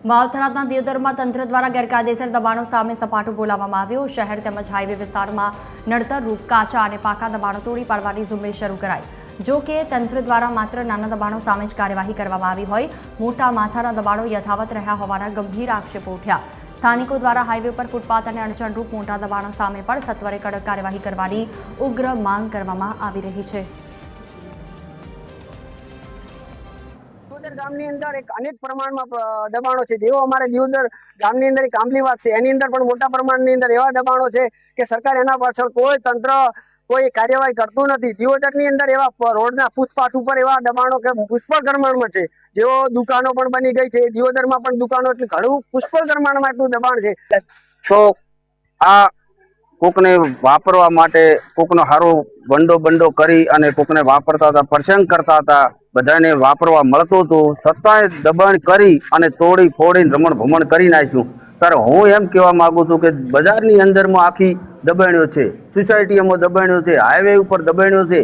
વાવ-થરાદના દિયોદરમાં તંત્ર દ્વારા ગેરકાયદેસર દબાણો સામે સપાટો બોલાવવામાં આવ્યો। શહેર તેમજ હાઈવે વિસ્તારમાં નડતરરૂપ કાચા અને પાકા દબાણો તોડી પાડવાની ઝુંબેશ શરૂ કરાઈ। જો કે તંત્ર દ્વારા માત્ર નાના દબાણો સામે જ કાર્યવાહી કરવામાં આવી હોય, મોટા માથાના દબાણો યથાવત રહ્યા હોવાના ગંભીર આક્ષેપો ઉઠ્યા। સ્થાનિકો દ્વારા હાઈવે પર ફૂટપાથ અને અડચણરૂપ મોટા દબાણો સામે પણ સત્વરે કડક કાર્યવાહી કરવાની ઉગ્ર માંગ કરવામાં આવી રહી છે। ગામની અંદર એક અનેક પ્રમાણમાં દબાણો છે। જેવો અમારે દિયોદર ગામની અંદર એક આંબલીવાસ છે, એની અંદર પણ મોટા પ્રમાણની અંદર એવા દબાણો છે કે સરકાર એના પાછળ કોઈ તંત્ર કોઈ કાર્યવાહી કરતું નથી। દિયોદરની અંદર એવા રોડના ફૂટપાથ ઉપર એવા દબાણો કે પુષ્કળ પ્રમાણમાં છે, જેવો દુકાનો પણ બની ગઈ છે। દિયોદરમાં પણ દુકાનો એટલે ઘણું પુષ્કળ પ્રમાણમાં એટલું દબાણ છે। તો આ કોકને વાપરવા માટે કોકનો સારો બંડો કરી અને કોકને વાપરતા હતા, પ્રસંગ કરતા હતા, બધાને વાપરવા મળતું હતું, છતાંય દબાણ કરી અને તોડી ફોડીને રમણ ભમણ કરી નાખ્યું। ત્યારે હું એમ કહેવા માંગુ છું કે બજારની અંદરમાં આખી દબાણ્યો છે, સોસાયટીઓમાં દબાણ્યો છે, હાઈવે ઉપર દબાણ્યો છે,